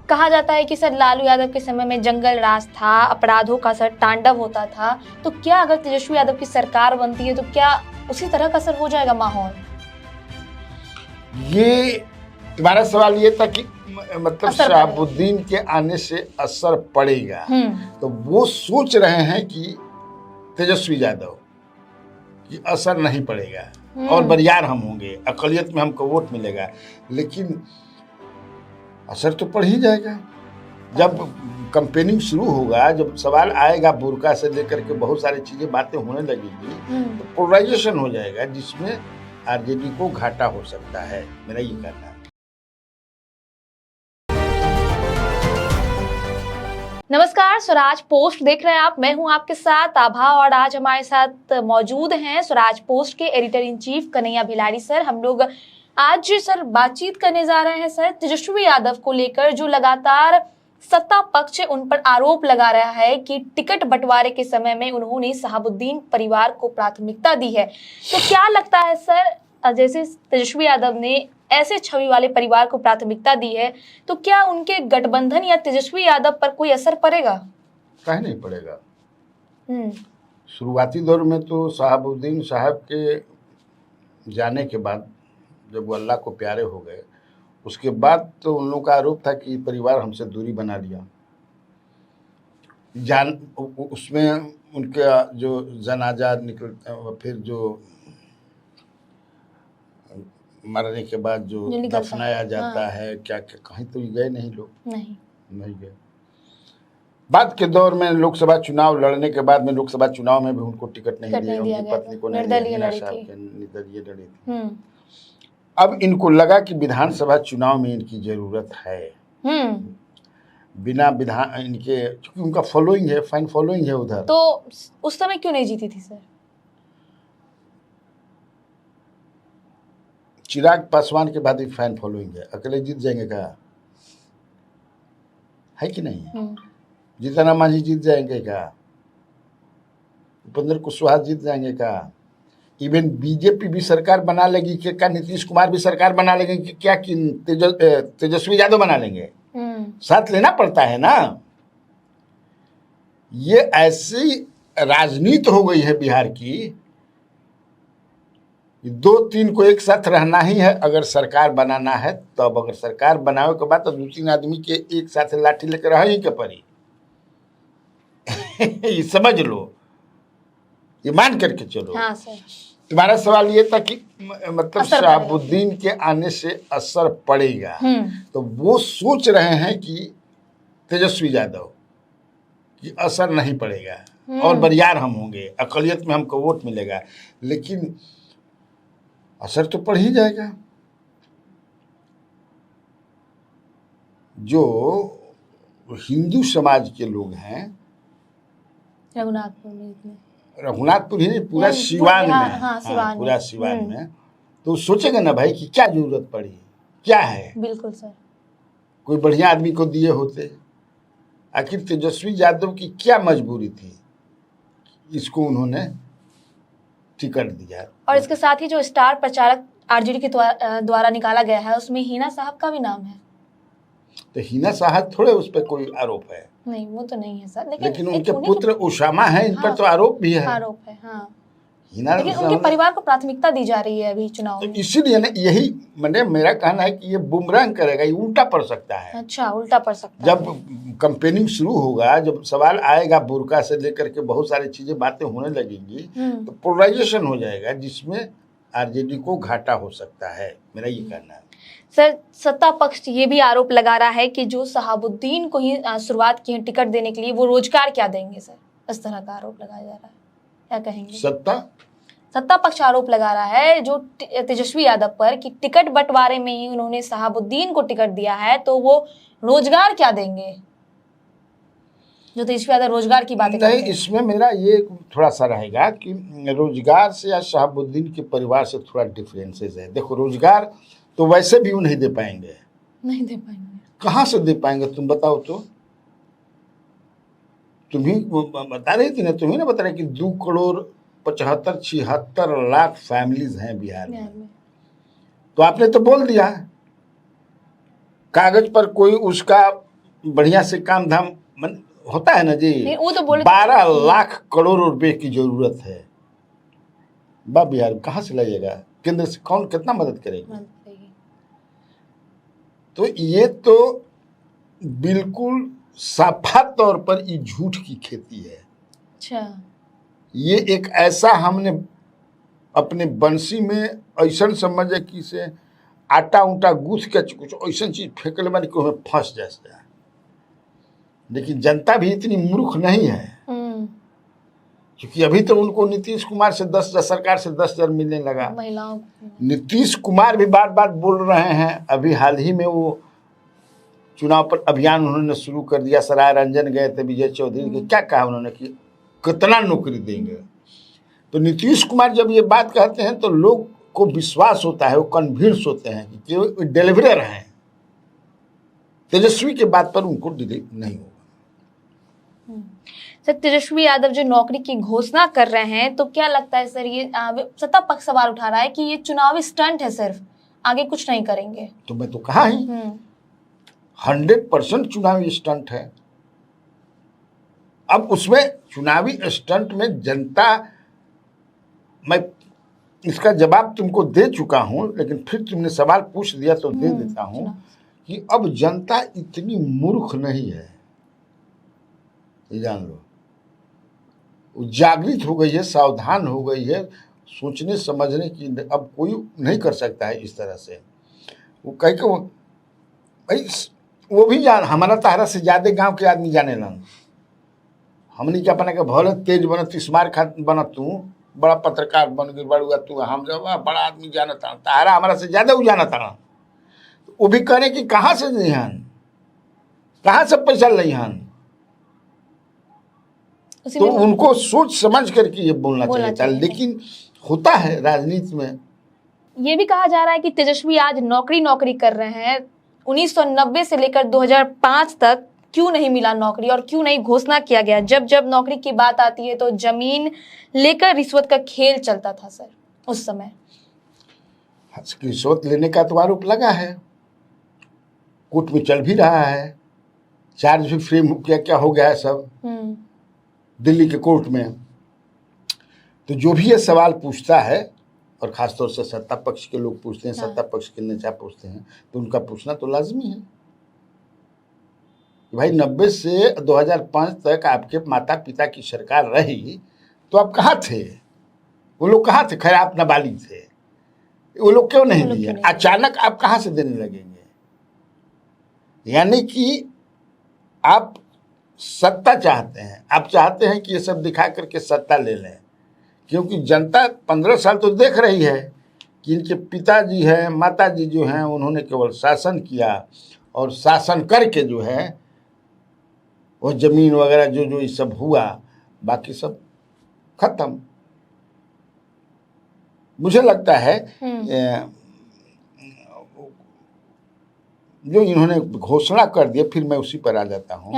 कहा जाता है कि सर लालू यादव के समय में जंगल राज था, अपराधों का सर तांडव होता था, तो क्या अगर तेजस्वी यादव की सरकार बनती है तो क्या उसी तरह का असर हो जाएगा माहौल? ये तुम्हारा सवाल ये था कि मतलब असर शहाबुद्दीन के आने से असर पड़ेगा, तो वो सोच रहे हैं कि तेजस्वी यादव कि असर नहीं पड़ेगा और बरियार हम होंगे, अकलियत में हमको वोट मिलेगा, लेकिन असर तो पड़ ही जाएगा। जब कंपेनिंग शुरू होगा, जब सवाल आएगा बुर्का से लेकर के बहुत सारी चीजें बातें होने लगेंगी, तो पोलराइजेशन हो जाएगा जिसमें आरजेडी को घाटा हो सकता है, मेरा ये कहना है। नमस्कार, स्वराज पोस्ट देख रहे हैं आप। मैं हूं आपके साथ आभा और आज हमारे साथ मौजूद हैं स्वराज पोस्ट के editor in chief Kanhaiya Bhiladi sir. हम लोग आज सर बातचीत करने जा रहे हैं सर तेजस्वी यादव को लेकर, जो लगातार सत्ता पक्ष उन पर आरोप लगा रहा है कि टिकट बंटवारे के समय में उन्होंने शहाबुद्दीन परिवार को प्राथमिकता दी है। तो क्या लगता है सर, जैसे तेजस्वी यादव ने ऐसे छवि वाले परिवार को प्राथमिकता दी है, तो क्या उनके गठबंधन या तेजस्वी यादव पर कोई असर पड़ेगा? काहे नहीं पड़ेगा। शुरुआती दौर में तो शहाबुद्दीन साहब के जाने के बाद जब वो अल्लाह को प्यारे हो गए, उसके बाद तो उन लोगों का आरोप था कि परिवार हमसे दूरी बना लिया। उसमें उनका जो जनाजा निकल, फिर जो मरने के बाद जो दफनाया जाता है, क्या क्या कहीं तो गए नहीं लोग, नहीं गए। बाद के दौर में लोकसभा चुनाव लड़ने के बाद में लोकसभा चुनाव में भी उनको टिकट नहीं दिया, उनकी पत्नी को नहीं दिया, निर्दलीय लड़ी थी। अब इनको लगा कि विधानसभा चुनाव में इनकी जरूरत है। बिना विधान इनके, क्योंकि उनका फॉलोइंग है, फाइन फॉलोइंग है उधर। तो उस समय क्यों नहीं जीती थी सर? चिराग पासवान के बाद भी फैन फॉलोइंग है। अकेले जीत जाएंगे क्या? है कि नहीं? जीतन राम मांझी जीत जाएंगे क्या? उपेंद्र कुशवाहा जीत जाएंगे क्या? इवन बीजेपी भी सरकार बना लेगी क्या? नीतीश कुमार भी सरकार बना लेंगे कि क्या? तेजस्वी यादव बना लेंगे? साथ लेना पड़ता है ना। ये ऐसी राजनीति हो गई है बिहार की, दो तीन को एक साथ रहना ही है अगर सरकार बनाना है। तब अगर सरकार बनावे के बाद तो दो तीन आदमी के एक साथ लाठी लेकर रह ही के पड़ी। ये समझ लो, ये मान करके चलो। हाँ सर। तुम्हारा सवाल ये था कि मतलब शहाबुद्दीन के आने से असर पड़ेगा, तो वो सोच रहे हैं कि तेजस्वी यादव कि असर नहीं पड़ेगा और बरियार हम होंगे, अकलियत में हमको वोट मिलेगा, लेकिन असर तो पड़ ही जाएगा। जो हिंदू समाज के लोग हैं रघुनाथपुर ही नहीं, पूरा सिवान में, पूरा सिवान में, तो सोचेगा ना भाई कि क्या जरूरत पड़ी, क्या है। बिल्कुल सर। कोई बढ़िया आदमी को दिए होते। आखिर तेजस्वी यादव की क्या मजबूरी थी, इसको उन्होंने टिकट दिया। और इसके साथ ही जो स्टार प्रचारक आरजेडी के द्वारा निकाला गया है, उसमें हिना साहब का भी नाम है। तो हिना साहब थोड़े उस पर कोई आरोप है? नहीं, वो तो नहीं है सर, लेकिन उनके पुत्र उसामा है, इन पर तो आरोप भी है। आरोप है, हाँ। लेकिन उनके परिवार को प्राथमिकता दी जा रही है अभी चुनाव में। इसीलिए ना, यही मेरा कहना है कि ये बुमरांग करेगा, ये उल्टा पड़ सकता है। अच्छा, उल्टा पड़ सकता है। जब कंपेनिंग शुरू होगा, जब सवाल आएगा बुर्का से लेकर के बहुत सारी चीजें बातें होने लगेंगी, तो पोलराइजेशन हो जाएगा जिसमें आरजेडी को घाटा हो सकता है, मेरा ये कहना है। सर, सत्ता पक्ष ये भी आरोप लगा रहा है कि जो शहाबुद्दीन को ही शुरुआत की है टिकट देने के लिए, वो रोजगार क्या देंगे सर? इस तरह का आरोप लगाया जा रहा है, क्या कहेंगे? सत्ता पक्ष आरोप लगा रहा है जो तेजस्वी यादव पर कि टिकट बंटवारे में ही उन्होंने शहाबुद्दीन को टिकट दिया है, तो वो रोजगार क्या देंगे? जो तेजस्वी यादव रोजगार की बात नहीं, इसमें मेरा ये थोड़ा सा रहेगा कि रोजगार से या शहाबुद्दीन के परिवार से थोड़ा डिफरेंसेस है। देखो, रोजगार तो वैसे भी वो नहीं दे पाएंगे। नहीं दे पाएंगे। कहाँ से दे पाएंगे तुम बताओ तो? तुम्ही बता रही थी ना, तुम्ही ना बता रहे कि 2,75,76 लाख फैमिलीज हैं बिहार में। तो आपने तो बोल दिया, कागज पर कोई उसका बढ़िया से काम धाम होता है ना जी। नहीं, वो तो बोले 12 लाख करोड़ रुपए की जरूरत है। बा बिहार कहाँ से लाइएगा? केंद्र से कौन कितना मदद करेगा? तो ये तो बिल्कुल साफा तौर पर ये झूठ की खेती है। अच्छा, ये एक ऐसा हमने अपने बंसी में ऐसा समझे कि से आटा उटा गूंथ के कुछ ऐसा चीज फेंकले बानी कि हमें फंस जाए। लेकिन जनता भी इतनी मूर्ख नहीं है, क्योंकि अभी तो उनको नीतीश कुमार से 10,000 सरकार से 10,000 मिलने लगा। महिलाओं नीतीश कुमार भी बार बार बोल रहे हैं। अभी हाल ही में वो चुनाव पर अभियान उन्होंने शुरू कर दिया। सराय रंजन गए थे विजय चौधरी के, क्या कहा उन्होंने कि कितना नौकरी देंगे। तो नीतीश कुमार जब ये बात कहते हैं तो लोग को विश्वास होता है, वो कन्विंस होते हैं कि वो डिलीवरर हैं। तेजस्वी के बात पर उनको डिलीट नहीं होगा। सर, तेजस्वी यादव जो नौकरी की घोषणा कर रहे हैं, तो क्या लगता है सर, ये सत्ता पक्ष सवाल उठा रहा है कि ये चुनावी स्टंट है, सिर्फ आगे कुछ नहीं करेंगे? तो मैं तो कहा ही 100% चुनावी स्टंट है। अब उसमें चुनावी स्टंट में जनता, मैं इसका जवाब तुमको दे चुका हूं, लेकिन फिर तुमने सवाल पूछ दिया तो दे देता हूं कि अब जनता इतनी मूर्ख नहीं है, ये जान लो। जागृत हो गई है, सावधान हो गई है, सोचने समझने की अब कोई नहीं कर सकता है इस तरह से। वो कह के भाई वो भी जान, हमारा तारा से ज्यादा गांव के आदमी जाने लन। हमने क्या बना के भले तेज बनत स्मार खा बनत, तू बड़ा पत्रकार बन गई बड़ुआ, तू हम जब बड़ा आदमी जानता तारा हमारा से ज्यादा वो जानता। वो भी करे कि कहाँ से लिहन, कहाँ से पैसा लिहन। तो उनको सोच समझ करके ये बोलना चाहिए। लेकिन होता है राजनीति में। ये भी कहा जा रहा है कि तेजस्वी आज नौकरी कर रहे हैं। 1990 से लेकर 2005 तक क्यों नहीं मिला नौकरी और क्यों नहीं घोषणा किया गया? जब जब नौकरी की बात आती है तो जमीन लेकर रिश्वत का खेल चलता था सर उस समय। रिश्वत लेने का तो आरोप लगा है, कोर्ट में चल भी रहा है, चार्ज भी फ्रेम क्या हो गया है सब दिल्ली के कोर्ट में। तो जो भी ये सवाल पूछता है, और खासतौर से सत्ता पक्ष के लोग पूछते हैं, सत्ता पक्ष के नेता पूछते हैं, तो उनका पूछना तो लाजमी है कि भाई 90 से 2005 तक आपके माता पिता की सरकार रही, तो आप कहाँ थे? वो लोग कहाँ थे? खैर आप नाबालिग थे, वो लोग क्यों नहीं दिए? अचानक आप कहाँ से देने लगेंगे? यानी कि आप सत्ता चाहते हैं, आप चाहते हैं कि ये सब दिखा करके सत्ता ले लें, क्योंकि जनता 15 साल तो देख रही है कि इनके पिताजी हैं, माताजी जो हैं, उन्होंने केवल शासन किया, और शासन करके जो है वो जमीन वगैरह जो जो ये सब हुआ, बाकी सब खत्म। मुझे लगता है जो इन्होंने घोषणा कर दिया, फिर मैं उसी पर आ जाता हूँ।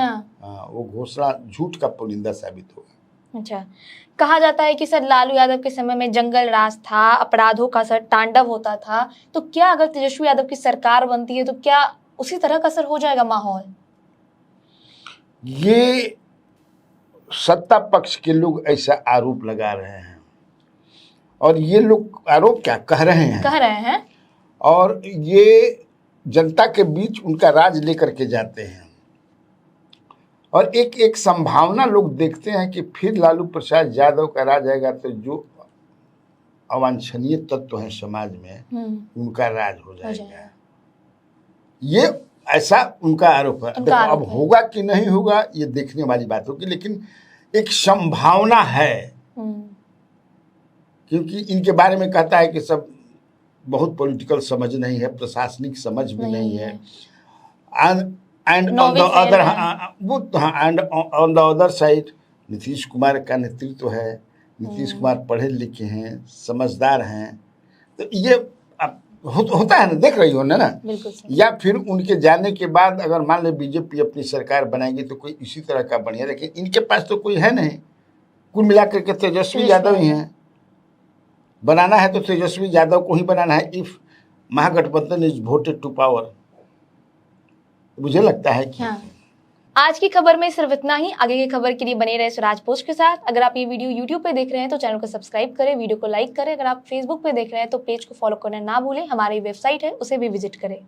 वो घोषणा झूठ का पुलिंदा साबित होगा। अच्छा, कहा जाता है कि सर लालू यादव के समय में जंगल राज था, अपराधों का सर तांडव होता था, तो क्या अगर तेजस्वी यादव की सरकार बनती है तो क्या उसी तरह का सर हो जाएगा माहौल? ये सत्ता पक्ष के लोग ऐसा आरोप लगा रहे हैं, और ये लोग आरोप क्या कह रहे हैं, और ये जनता के बीच उनका राज लेकर के जाते हैं। और एक एक संभावना लोग देखते हैं कि फिर लालू प्रसाद यादव का राज आएगा तो जो अवांछनीय तत्व हैं समाज में उनका राज हो जाएगा। ये ऐसा उनका आरोप है। देखो अब होगा कि नहीं होगा ये देखने वाली बात होगी, लेकिन एक संभावना है, क्योंकि इनके बारे में कहता है कि सब बहुत पॉलिटिकल समझ नहीं है, प्रशासनिक समझ भी नहीं है, and on the other side Nitish Kumar का नेतृत्व है। नीतीश कुमार पढ़े लिखे हैं, समझदार हैं, तो ये होता है ना, देख रही हो ना। या फिर उनके जाने के बाद अगर मान ले बीजेपी अपनी सरकार बनाएगी तो कोई इसी तरह का बढ़िया, लेकिन इनके पास तो कोई है नहीं। कुल मिलाकर के तेजस्वी यादव ही हैं। बनाना है तो तेजस्वी यादव को ही बनाना है, if Mahagathbandhan is voted to power. मुझे लगता है कि आज की खबर में सिर्फ इतना ही। आगे की खबर के लिए बने रहे स्वराज पोस्ट के साथ। अगर आप ये वीडियो यूट्यूब पे देख रहे हैं तो चैनल को सब्सक्राइब करें, वीडियो को लाइक करें। अगर आप फेसबुक पे देख रहे हैं तो पेज को फॉलो करना ना भूलें। हमारी वेबसाइट है, उसे भी विजिट करें।